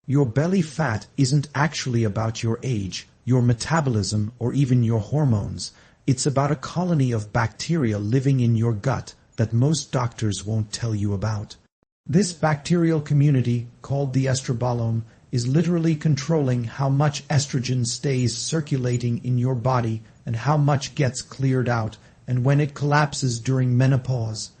Your belly fat isn't actually about your age, your metabolism, or even your hormones. It's about a colony of bacteria living in your gut that most doctors won't tell you about. This bacterial community, called the estrobolome, is literally controlling how much estrogen stays circulating in your body and how much gets cleared out, and when it collapses during menopause,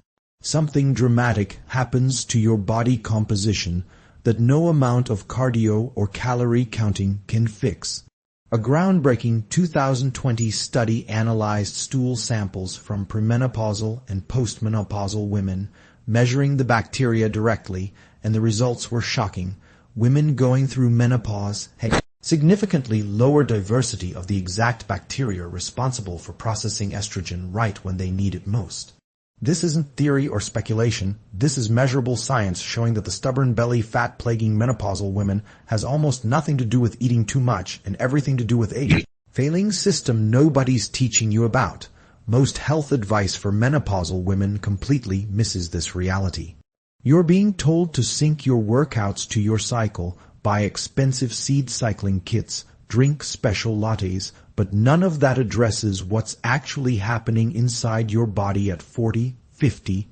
something dramatic happens to your body composition that no amount of cardio or calorie counting can fix. A groundbreaking 2020 study analyzed stool samples from premenopausal and postmenopausal women, measuring the bacteria directly, and the results were shocking. Women going through menopause had significantly lower diversity of the exact bacteria responsible for processing estrogen right when they need it most. This isn't theory or speculation. This is measurable science showing that the stubborn belly fat plaguing menopausal women has almost nothing to do with eating too much and everything to do with age. Failing system nobody's teaching you about. Most health advice for menopausal women completely misses this reality. You're being told to sync your workouts to your cycle, buy expensive seed cycling kits, drink special lattes, but none of that addresses what's actually happening inside your body at 40, 50,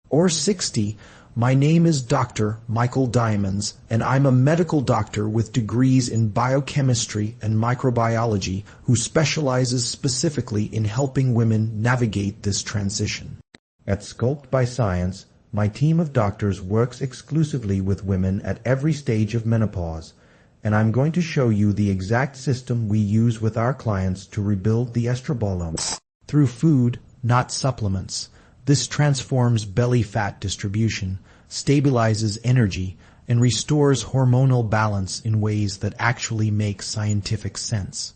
or 60. My name is Dr. Michael Diamonds, and I'm a medical doctor with degrees in biochemistry and microbiology who specializes specifically in helping women navigate this transition. At Sculpt by Science, my team of doctors works exclusively with women at every stage of menopause, and I'm going to show you the exact system we use with our clients to rebuild the estrobolome. Through food, not supplements. This transforms belly fat distribution, stabilizes energy, and restores hormonal balance in ways that actually make scientific sense.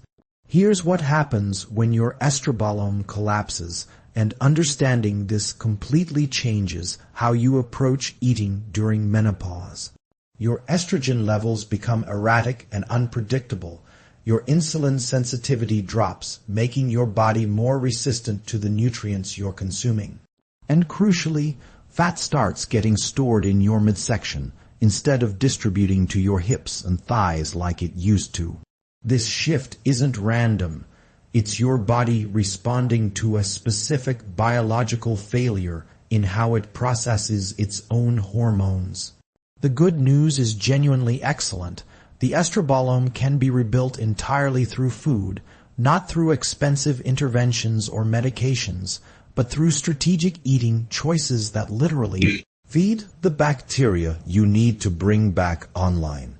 Here's what happens when your estrobolome collapses, and understanding this completely changes how you approach eating during menopause. Your estrogen levels become erratic and unpredictable. Your insulin sensitivity drops, making your body more resistant to the nutrients you're consuming. And crucially, fat starts getting stored in your midsection instead of distributing to your hips and thighs like it used to. This shift isn't random. It's your body responding to a specific biological failure in how it processes its own hormones. The good news is genuinely excellent. The estrobolome can be rebuilt entirely through food, not through expensive interventions or medications, but through strategic eating choices that literally feed the bacteria you need to bring back online.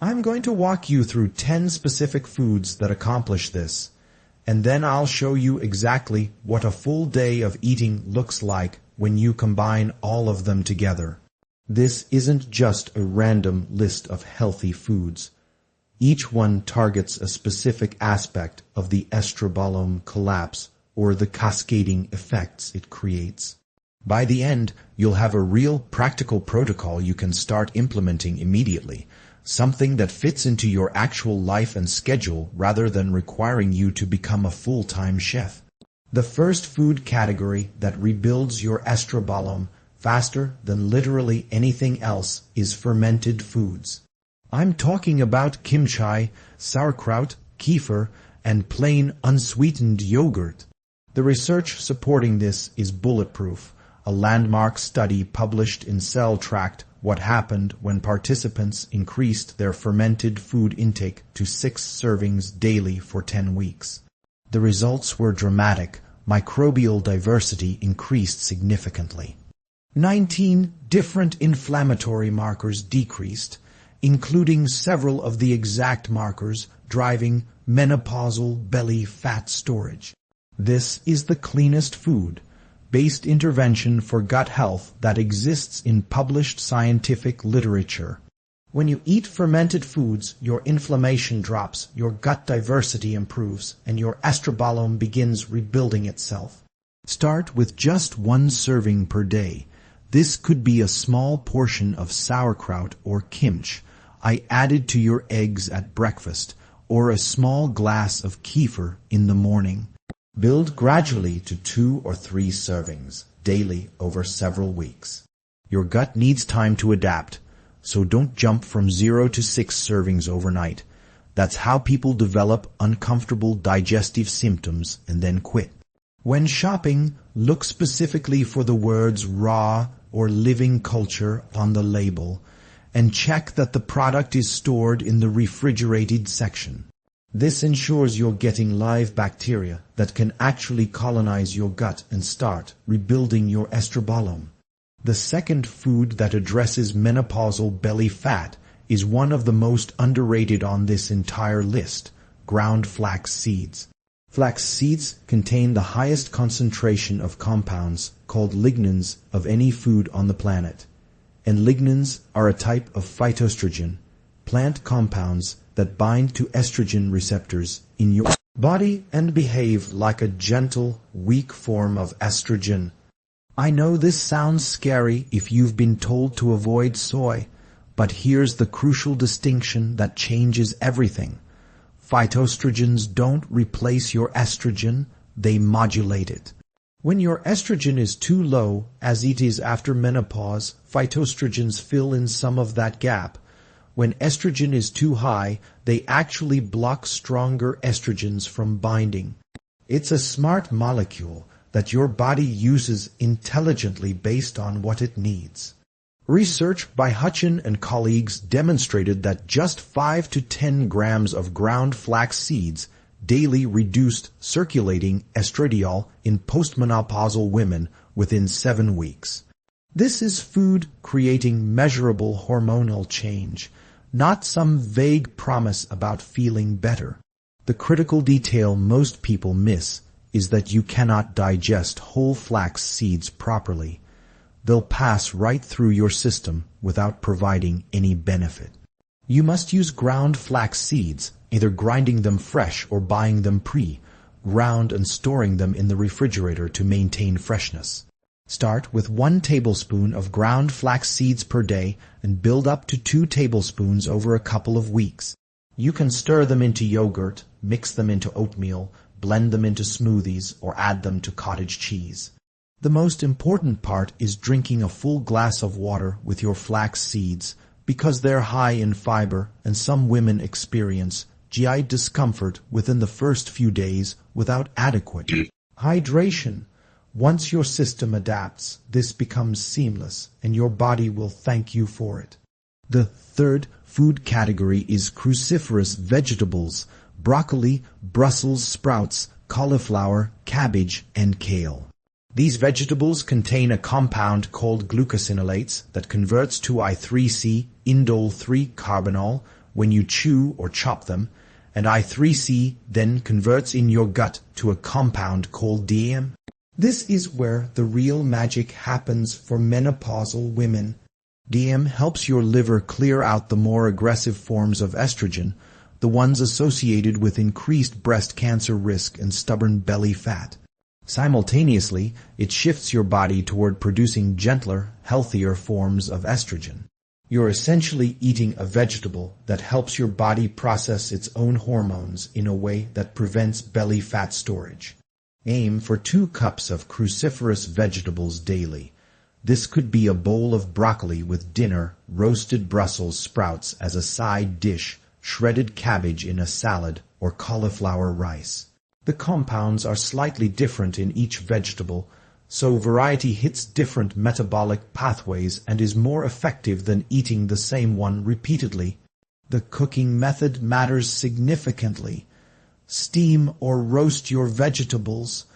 I'm going to walk you through 10 specific foods that accomplish this, and then I'll show you exactly what a full day of eating looks like when you combine all of them together. This isn't just a random list of healthy foods. Each one targets a specific aspect of the estrobolome collapse or the cascading effects it creates. By the end, you'll have a real practical protocol you can start implementing immediately, something that fits into your actual life and schedule rather than requiring you to become a full-time chef. The first food category that rebuilds your estrobolome faster than literally anything else is fermented foods. I'm talking about kimchi, sauerkraut, kefir, and plain unsweetened yogurt. The research supporting this is bulletproof. A landmark study published in Cell tracked what happened when participants increased their fermented food intake to 6 servings daily for 10 weeks. The results were dramatic. Microbial diversity increased significantly. 19 different inflammatory markers decreased, including several of the exact markers driving menopausal belly fat storage. This is the cleanest food-based intervention for gut health that exists in published scientific literature. When you eat fermented foods, your inflammation drops, your gut diversity improves, and your estrobolome begins rebuilding itself. Start with just 1 serving per day. This could be a small portion of sauerkraut or kimchi I added to your eggs at breakfast, or a small glass of kefir in the morning. Build gradually to 2 or 3 servings daily over several weeks. Your gut needs time to adapt. so don't jump from 0 to 6 servings overnight. That's how people develop uncomfortable digestive symptoms and then quit. When shopping, look specifically for the words raw or living culture on the label, and check that the product is stored in the refrigerated section. This ensures you're getting live bacteria that can actually colonize your gut and start rebuilding your estrobolome. The second food that addresses menopausal belly fat is one of the most underrated on this entire list: ground flax seeds. Flax seeds contain the highest concentration of compounds called lignans of any food on the planet. And lignans are a type of phytoestrogen, plant compounds that bind to estrogen receptors in your body and behave like a gentle, weak form of estrogen. I know this sounds scary if you've been told to avoid soy, but here's the crucial distinction that changes everything. Phytoestrogens don't replace your estrogen, they modulate it. When your estrogen is too low, as it is after menopause, phytoestrogens fill in some of that gap. When estrogen is too high, they actually block stronger estrogens from binding. It's a smart molecule that your body uses intelligently based on what it needs. Research by Hutchin and colleagues demonstrated that just 5 to 10 grams of ground flax seeds daily reduced circulating estradiol in postmenopausal women within 7 weeks. This is food creating measurable hormonal change, not some vague promise about feeling better. The critical detail most people miss is that you cannot digest whole flax seeds properly. They'll pass right through your system without providing any benefit. You must use ground flax seeds, either grinding them fresh or buying them pre-ground and storing them in the refrigerator to maintain freshness. Start with 1 tablespoon of ground flax seeds per day and build up to 2 tablespoons over a couple of weeks. You can stir them into yogurt, mix them into oatmeal, blend them into smoothies, or add them to cottage cheese. The most important part is drinking a full glass of water with your flax seeds because they're high in fiber, and some women experience GI discomfort within the first few days without adequate hydration. Once your system adapts, this becomes seamless, and your body will thank you for it. The third food category is cruciferous vegetables: broccoli, Brussels sprouts, cauliflower, cabbage, and kale. These vegetables contain a compound called glucosinolates that converts to I3C indole 3-carbinol when you chew or chop them, and I3C then converts in your gut to a compound called DM. This is where the real magic happens for menopausal women. DM helps your liver clear out the more aggressive forms of estrogen, the ones associated with increased breast cancer risk and stubborn belly fat. Simultaneously, it shifts your body toward producing gentler, healthier forms of estrogen. You're essentially eating a vegetable that helps your body process its own hormones in a way that prevents belly fat storage. Aim for 2 cups of cruciferous vegetables daily. This could be a bowl of broccoli with dinner, roasted Brussels sprouts as a side dish, shredded cabbage in a salad, or cauliflower rice. The compounds are slightly different in each vegetable, so variety hits different metabolic pathways and is more effective than eating the same one repeatedly. The cooking method matters significantly. Steam or roast your vegetables,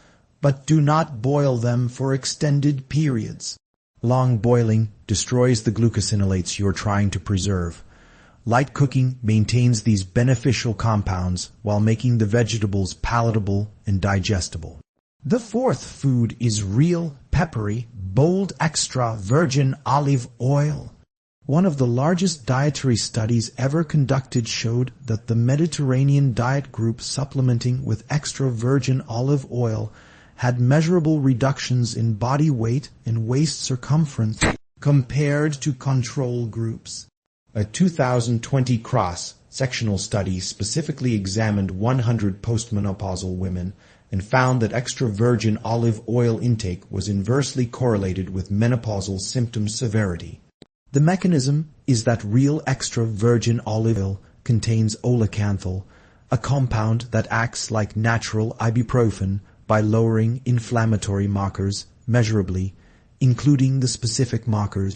but do not boil them for extended periods. Long boiling destroys the glucosinolates you're trying to preserve. Light cooking maintains these beneficial compounds while making the vegetables palatable and digestible. The fourth food is real, peppery, bold extra virgin olive oil. One of the largest dietary studies ever conducted showed that the Mediterranean diet group supplementing with extra virgin olive oil had measurable reductions in body weight and waist circumference compared to control groups. A 2020 cross-sectional study specifically examined 100 postmenopausal women and found that extra virgin olive oil intake was inversely correlated with menopausal symptom severity. The mechanism is that real extra virgin olive oil contains olecanthal, a compound that acts like natural ibuprofen by lowering inflammatory markers measurably, including the specific markers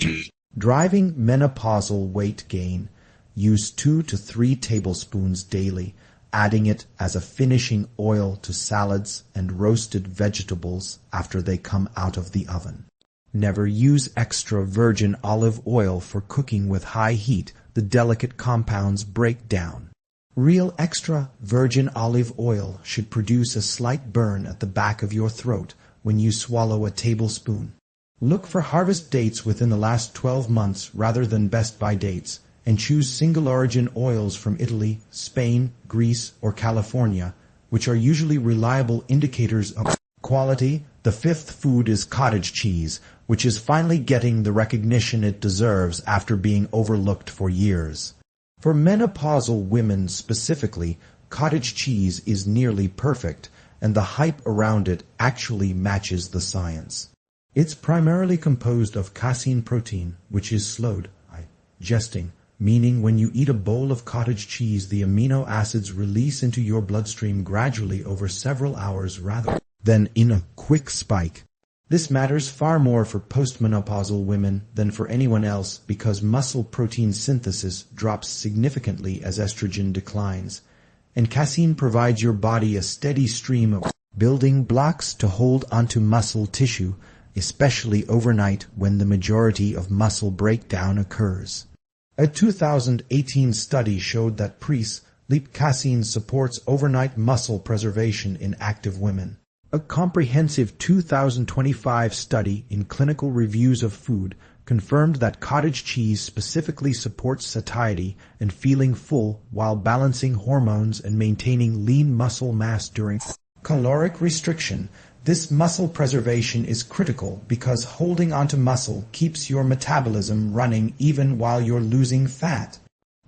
driving menopausal weight gain. Use 2 to 3 tablespoons daily, adding it as a finishing oil to salads and roasted vegetables after they come out of the oven. Never use extra virgin olive oil for cooking with high heat. The delicate compounds break down. Real extra virgin olive oil should produce a slight burn at the back of your throat when you swallow a tablespoon. Look for harvest dates within the last 12 months rather than best by dates, and choose single-origin oils from Italy, Spain, Greece, or California, which are usually reliable indicators of quality. The fifth food is cottage cheese, which is finally getting the recognition it deserves after being overlooked for years. For menopausal women specifically, cottage cheese is nearly perfect, and the hype around it actually matches the science. It's primarily composed of casein protein, which is slowed digesting, meaning when you eat a bowl of cottage cheese, the amino acids release into your bloodstream gradually over several hours rather than in a quick spike. This matters far more for postmenopausal women than for anyone else because muscle protein synthesis drops significantly as estrogen declines, and casein provides your body a steady stream of building blocks to hold onto muscle tissue, especially overnight when the majority of muscle breakdown occurs. A 2018 study showed that pre-sleep casein supports overnight muscle preservation in active women. A comprehensive 2025 study in Clinical Reviews of Food confirmed that cottage cheese specifically supports satiety and feeling full while balancing hormones and maintaining lean muscle mass during caloric restriction. This muscle preservation is critical because holding onto muscle keeps your metabolism running even while you're losing fat.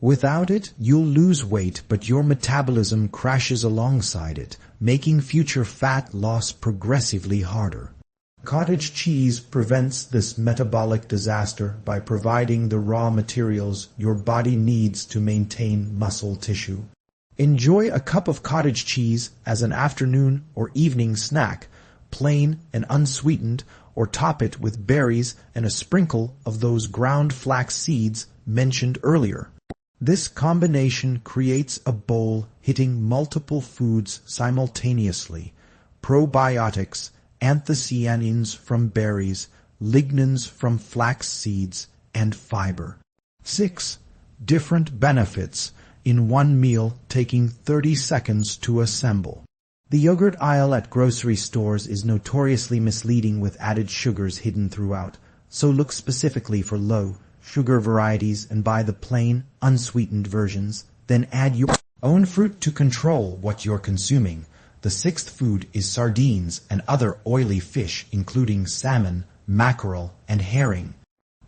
Without it, you'll lose weight, but your metabolism crashes alongside it, making future fat loss progressively harder. Cottage cheese prevents this metabolic disaster by providing the raw materials your body needs to maintain muscle tissue. Enjoy a cup of cottage cheese as an afternoon or evening snack, plain and unsweetened, or top it with berries and a sprinkle of those ground flax seeds mentioned earlier. This combination creates a bowl hitting multiple foods simultaneously: probiotics, anthocyanins from berries, lignans from flax seeds, and fiber. 6. Different benefits in one meal taking 30 seconds to assemble. The yogurt aisle at grocery stores is notoriously misleading with added sugars hidden throughout, so look specifically for low sugar varieties and buy the plain, unsweetened versions. Then add your own fruit to control what you're consuming. The sixth food is sardines and other oily fish, including salmon, mackerel, and herring.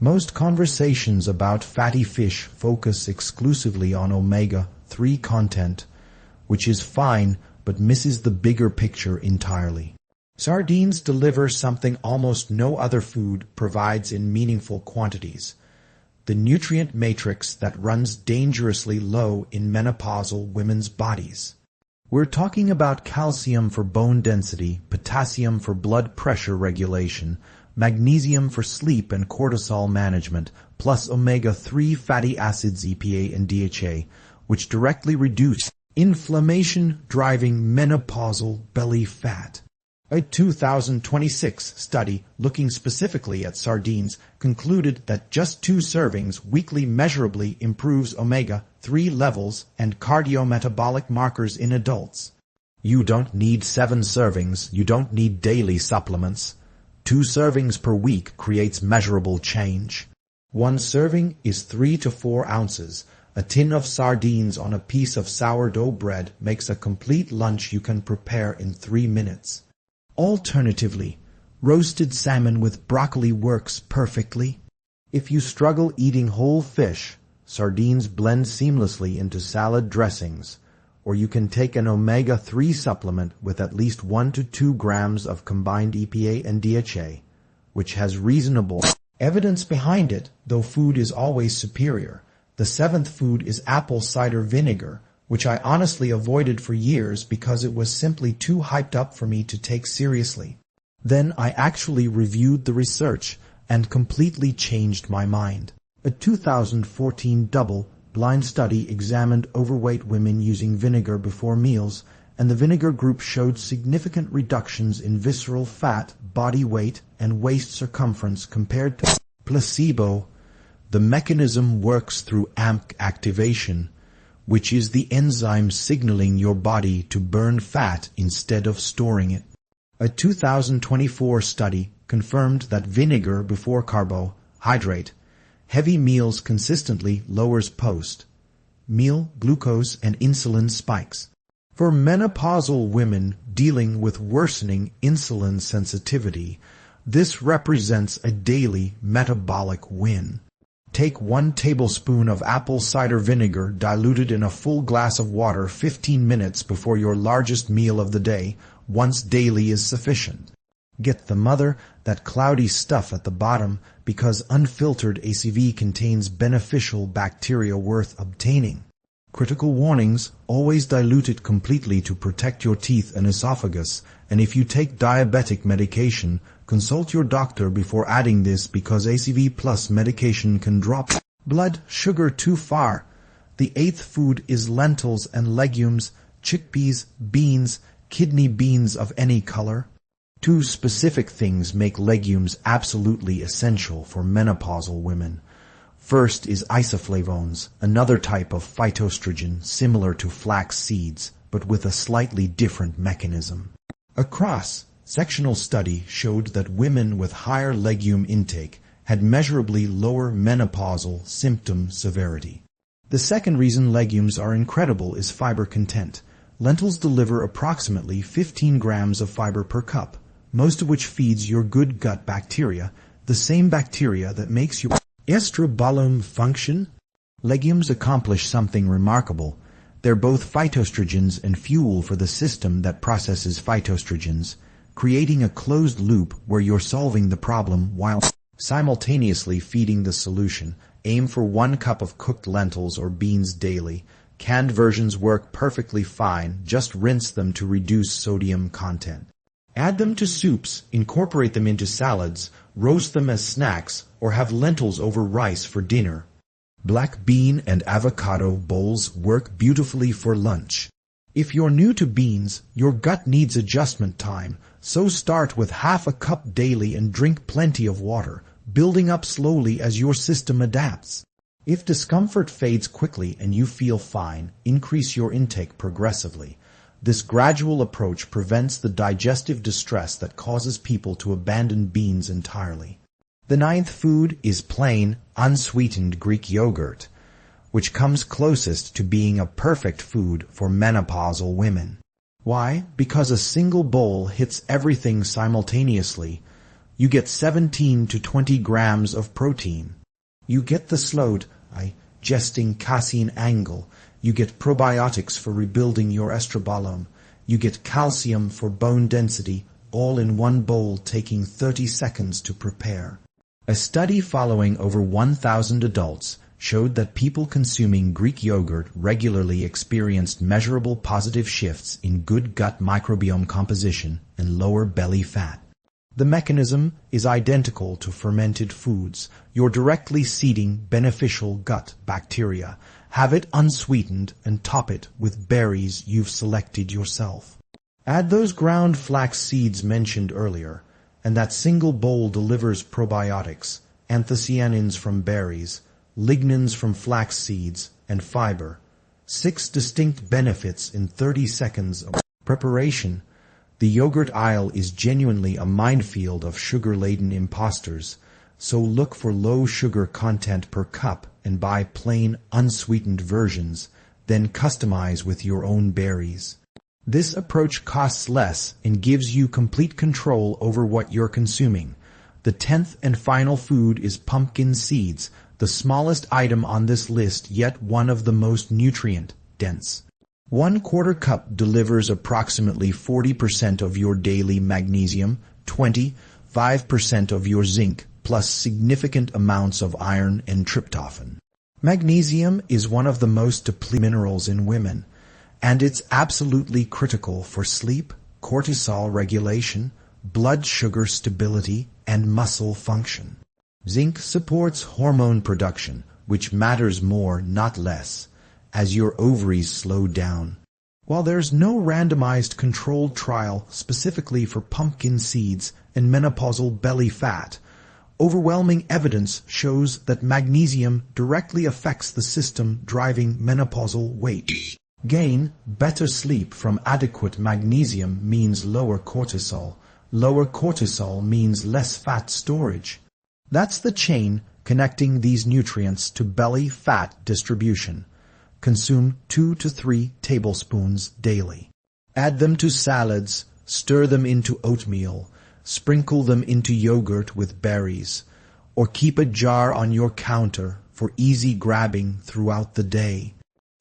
Most conversations about fatty fish focus exclusively on omega-3 content, which is fine but misses the bigger picture entirely. Sardines deliver something almost no other food provides in meaningful quantities: the nutrient matrix that runs dangerously low in menopausal women's bodies. We're talking about calcium for bone density, potassium for blood pressure regulation, magnesium for sleep and cortisol management, plus omega-3 fatty acids EPA and DHA, which directly reduce inflammation driving menopausal belly fat. A 2026 study looking specifically at sardines concluded that just 2 servings weekly measurably improves omega-3 levels and cardiometabolic markers in adults. You don't need 7 servings, you don't need daily supplements. 2 servings per week creates measurable change. 1 serving is 3 to 4 ounces. A tin of sardines on a piece of sourdough bread makes a complete lunch you can prepare in 3 minutes. Alternatively, roasted salmon with broccoli works perfectly. If you struggle eating whole fish, sardines blend seamlessly into salad dressings, or you can take an omega-3 supplement with at least 1 to 2 grams of combined EPA and DHA, which has reasonable Evidence behind it, though food is always superior. The seventh food is apple cider vinegar, which I honestly avoided for years because it was simply too hyped up for me to take seriously. Then I actually reviewed the research and completely changed my mind. A 2014 double-blind study examined overweight women using vinegar before meals, and the vinegar group showed significant reductions in visceral fat, body weight, and waist circumference compared to placebo. The mechanism works through AMP activation, which is the enzyme signaling your body to burn fat instead of storing it. A 2024 study confirmed that vinegar before carbohydrate heavy meals consistently lowers post-meal glucose and insulin spikes. For menopausal women dealing with worsening insulin sensitivity, this represents a daily metabolic win. Take 1 tablespoon of apple cider vinegar diluted in a full glass of water 15 minutes before your largest meal of the day. Once daily is sufficient. Get the mother that cloudy stuff at the bottom because unfiltered ACV contains beneficial bacteria worth obtaining. Critical warnings: always dilute it completely to protect your teeth and esophagus, and if you take diabetic medication, consult your doctor before adding this because ACV plus medication can drop blood sugar too far. The eighth food is lentils and legumes, chickpeas, beans, kidney beans of any color. 2 specific things make legumes absolutely essential for menopausal women. First is isoflavones, another type of phytoestrogen similar to flax seeds, but with a slightly different mechanism. A cross-sectional study showed that women with higher legume intake had measurably lower menopausal symptom severity. The second reason legumes are incredible is fiber content. Lentils deliver approximately 15 grams of fiber per cup, most of which feeds your good gut bacteria, the same bacteria that makes your estrogen function. Legumes accomplish something remarkable. They're both phytoestrogens and fuel for the system that processes phytoestrogens, creating a closed loop where you're solving the problem while simultaneously feeding the solution. Aim for 1 cup of cooked lentils or beans daily. Canned versions work perfectly fine, just rinse them to reduce sodium content. Add them to soups, incorporate them into salads, roast them as snacks, or have lentils over rice for dinner. Black bean and avocado bowls work beautifully for lunch. If you're new to beans, your gut needs adjustment time, so start with half a cup daily and drink plenty of water, building up slowly as your system adapts. If discomfort fades quickly and you feel fine, increase your intake progressively. This gradual approach prevents the digestive distress that causes people to abandon beans entirely. The 9th food is plain, unsweetened Greek yogurt, which comes closest to being a perfect food for menopausal women. Why? Because a single bowl hits everything simultaneously. You get 17 to 20 grams of protein. You get the slowed, digesting casein angle. You get probiotics for rebuilding your estrogen. You get calcium for bone density, all in one bowl taking 30 seconds to prepare. A study following over 1,000 adults showed that people consuming Greek yogurt regularly experienced measurable positive shifts in good gut microbiome composition and lower belly fat. The mechanism is identical to fermented foods. You're directly seeding beneficial gut bacteria. Have it unsweetened and top it with berries you've selected yourself. Add those ground flax seeds mentioned earlier, and that single bowl delivers probiotics, anthocyanins from berries, lignans from flax seeds, and fiber. 6 distinct benefits in 30 seconds of preparation. The yogurt aisle is genuinely a minefield of sugar-laden imposters, so look for low sugar content per cup and buy plain, unsweetened versions, then customize with your own berries. This approach costs less and gives you complete control over what you're consuming. The 10th and final food is pumpkin seeds, the smallest item on this list, yet one of the most nutrient-dense. 1/4 cup delivers approximately 40% of your daily magnesium, 25% of your zinc, plus significant amounts of iron and tryptophan. Magnesium is one of the most depleted minerals in women, and it's absolutely critical for sleep, cortisol regulation, blood sugar stability, and muscle function. Zinc supports hormone production, which matters more, not less, as your ovaries slow down. While there's no randomized controlled trial specifically for pumpkin seeds and menopausal belly fat, overwhelming evidence shows that magnesium directly affects the system driving menopausal weight gain. Better sleep from adequate magnesium means lower cortisol. Lower cortisol means less fat storage. That's the chain connecting these nutrients to belly fat distribution. Consume 2 to 3 tablespoons daily. Add them to salads, stir them into oatmeal, sprinkle them into yogurt with berries, or keep a jar on your counter for easy grabbing throughout the day.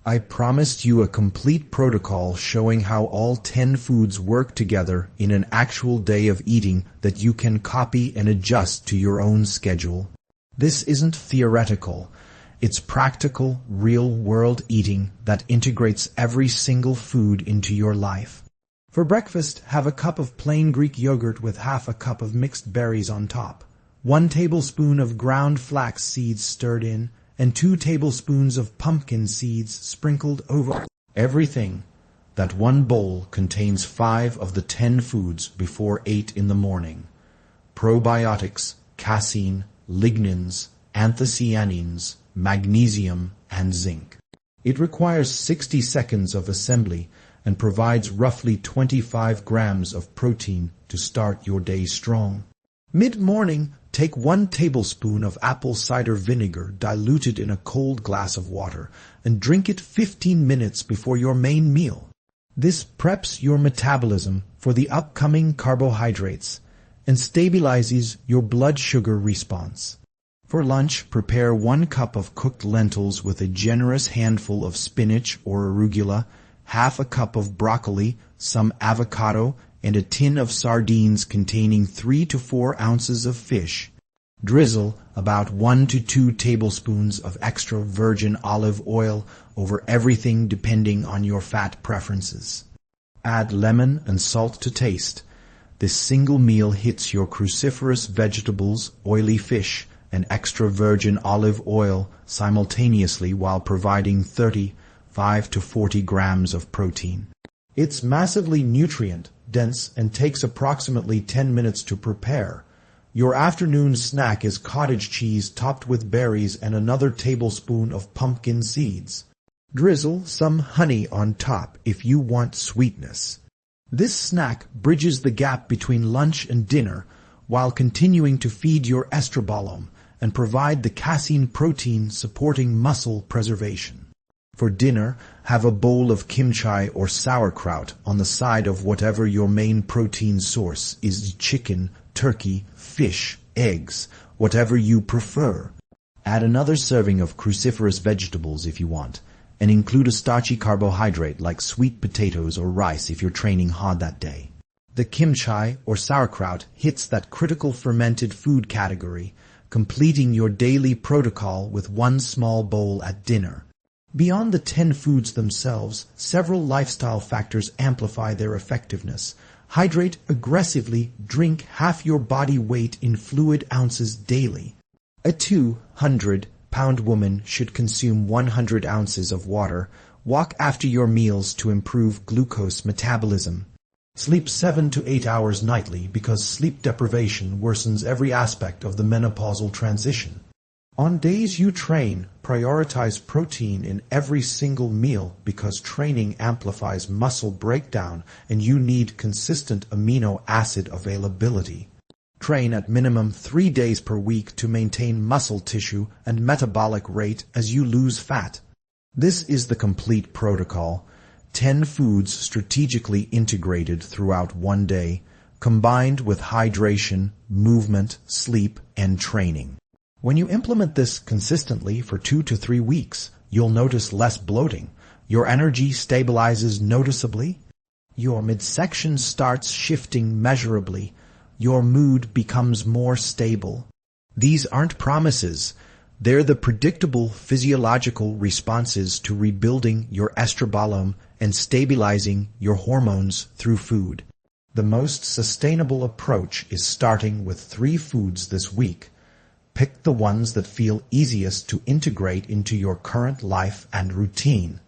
I promised you a complete protocol showing how all 10 foods work together in an actual day of eating that you can copy and adjust to your own schedule. This isn't theoretical. It's practical, real-world eating that integrates every single food into your life. For breakfast, have a cup of plain Greek yogurt with half a cup of mixed berries on top, 1 tablespoon of ground flax seeds stirred in, and 2 tablespoons of pumpkin seeds sprinkled over everything. That one bowl contains 5 of the 10 foods before 8 in the morning. Probiotics, casein, lignins, anthocyanins, magnesium, and zinc. It requires 60 seconds of assembly and provides roughly 25 grams of protein to start your day strong. Mid-morning, take 1 tablespoon of apple cider vinegar diluted in a cold glass of water and drink it 15 minutes before your main meal. This preps your metabolism for the upcoming carbohydrates and stabilizes your blood sugar response. For lunch, prepare 1 cup of cooked lentils with a generous handful of spinach or arugula, half a cup of broccoli, some avocado, and a tin of sardines containing 3 to 4 ounces of fish. Drizzle about 1 to 2 tablespoons of extra virgin olive oil over everything depending on your fat preferences. Add lemon and salt to taste. This single meal hits your cruciferous vegetables, oily fish, and extra virgin olive oil simultaneously while providing 35 to 40 grams of protein. It's massively nutrient-dense and takes approximately 10 minutes to prepare. Your afternoon snack is cottage cheese topped with berries and another tablespoon of pumpkin seeds. Drizzle some honey on top if you want sweetness. This snack bridges the gap between lunch and dinner while continuing to feed your estrobolome and provide the casein protein supporting muscle preservation. For dinner, have a bowl of kimchi or sauerkraut on the side of whatever your main protein source is: chicken, turkey, fish, eggs, whatever you prefer. Add another serving of cruciferous vegetables if you want, and include a starchy carbohydrate like sweet potatoes or rice if you're training hard that day. The kimchi or sauerkraut hits that critical fermented food category, completing your daily protocol with 1 small bowl at dinner. Beyond the 10 foods themselves, several lifestyle factors amplify their effectiveness. Hydrate aggressively, drink half your body weight in fluid ounces daily. A 200-pound woman should consume 100 ounces of water. Walk after your meals to improve glucose metabolism. Sleep 7 to 8 hours nightly because sleep deprivation worsens every aspect of the menopausal transition. On days you train, prioritize protein in every single meal because training amplifies muscle breakdown and you need consistent amino acid availability. Train at minimum 3 days per week to maintain muscle tissue and metabolic rate as you lose fat. This is the complete protocol. 10 foods strategically integrated throughout one day, combined with hydration, movement, sleep, and training. When you implement this consistently for 2 to 3 weeks, you'll notice less bloating. Your energy stabilizes noticeably. Your midsection starts shifting measurably. Your mood becomes more stable. These aren't promises. They're the predictable physiological responses to rebuilding your estrogen and stabilizing your hormones through food. The most sustainable approach is starting with 3 foods this week. Pick the ones that feel easiest to integrate into your current life and routine.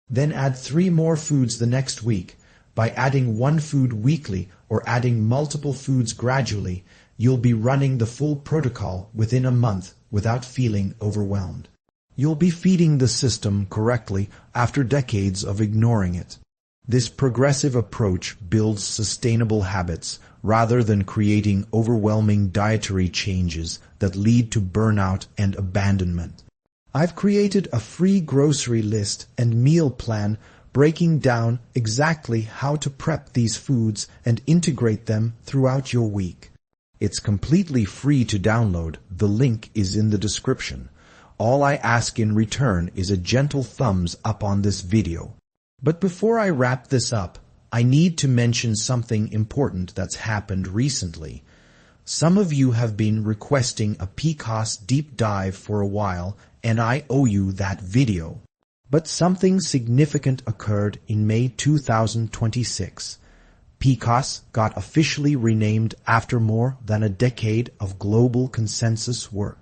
Then add 3 more foods the next week. By adding 1 food weekly or adding multiple foods gradually, you'll be running the full protocol within a month without feeling overwhelmed. You'll be feeding the system correctly after decades of ignoring it. This progressive approach builds sustainable habits rather than creating overwhelming dietary changes that lead to burnout and abandonment. I've created a free grocery list and meal plan breaking down exactly how to prep these foods and integrate them throughout your week. It's completely free to download. The link is in the description. All I ask in return is a gentle thumbs up on this video. But before I wrap this up, I need to mention something important that's happened recently. Some of you have been requesting a PCOS deep dive for a while, and I owe you that video. But something significant occurred in May 2026. PCOS got officially renamed after more than a decade of global consensus work.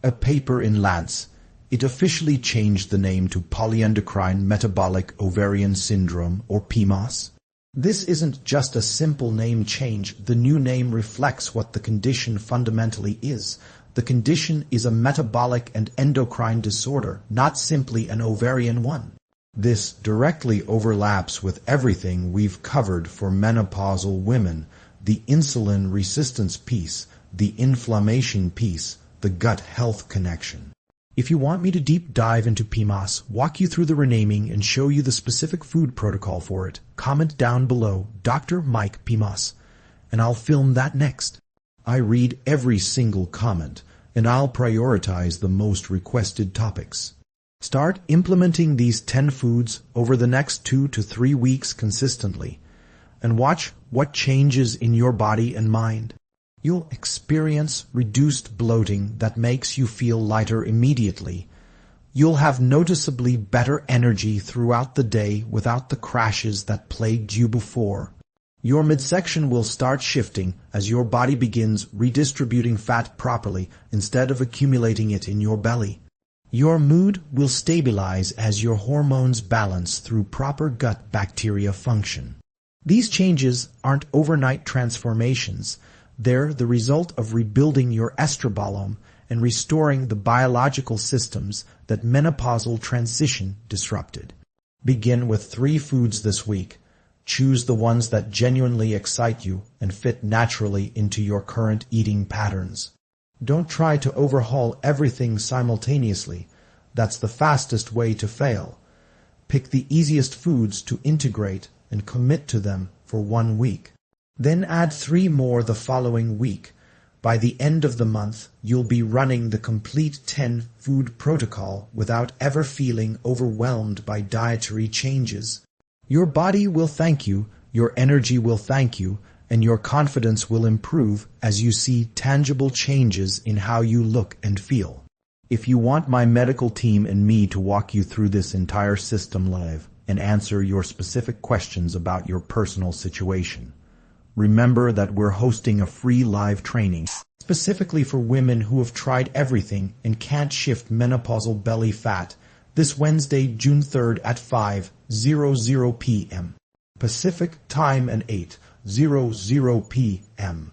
A paper in Lance, it officially changed the name to polyendocrine metabolic ovarian syndrome, or PMOS. This isn't just a simple name change. The new name reflects what the condition fundamentally is. The condition is a metabolic and endocrine disorder, not simply an ovarian one. This directly overlaps with everything we've covered for menopausal women: the insulin resistance piece, the inflammation piece, the gut health connection. If you want me to deep dive into PMOS, walk you through the renaming, and show you the specific food protocol for it, comment down below Dr. Mike PMOS, and I'll film that next. I read every single comment, and I'll prioritize the most requested topics. Start implementing these 10 foods over the next 2 to 3 weeks consistently, and watch what changes in your body and mind. You'll experience reduced bloating that makes you feel lighter immediately. You'll have noticeably better energy throughout the day without the crashes that plagued you before. Your midsection will start shifting as your body begins redistributing fat properly instead of accumulating it in your belly. Your mood will stabilize as your hormones balance through proper gut bacteria function. These changes aren't overnight transformations. They're the result of rebuilding your estrogen and restoring the biological systems that menopausal transition disrupted. Begin with 3 foods this week. Choose the ones that genuinely excite you and fit naturally into your current eating patterns. Don't try to overhaul everything simultaneously. That's the fastest way to fail. Pick the easiest foods to integrate and commit to them for 1 week. Then add 3 more the following week. By the end of the month, you'll be running the complete 10-food protocol without ever feeling overwhelmed by dietary changes. Your body will thank you, your energy will thank you, and your confidence will improve as you see tangible changes in how you look and feel. If you want my medical team and me to walk you through this entire system live and answer your specific questions about your personal situation, remember that we're hosting a free live training specifically for women who have tried everything and can't shift menopausal belly fat this Wednesday, June 3rd at 5:00 p.m. Pacific Time and 8:00 p.m.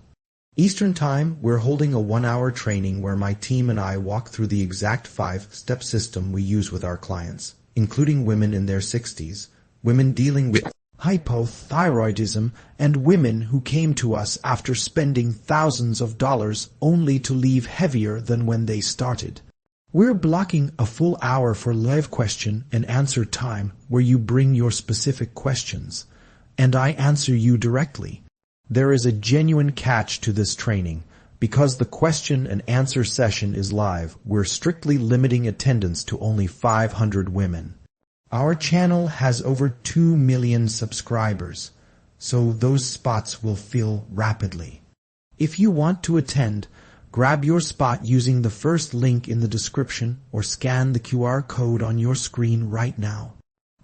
Eastern Time. We're holding a 1-hour training where my team and I walk through the exact 5-step system we use with our clients, including women in their 60s, women dealing with hypothyroidism, and women who came to us after spending thousands of dollars only to leave heavier than when they started. We're blocking a full hour for live question and answer time where you bring your specific questions, and I answer you directly. There is a genuine catch to this training. Because the question and answer session is live, we're strictly limiting attendance to only 500 women. Our channel has over 2 million subscribers, so those spots will fill rapidly. If you want to attend, Grab your spot using the first link in the description or scan the QR code on your screen right now.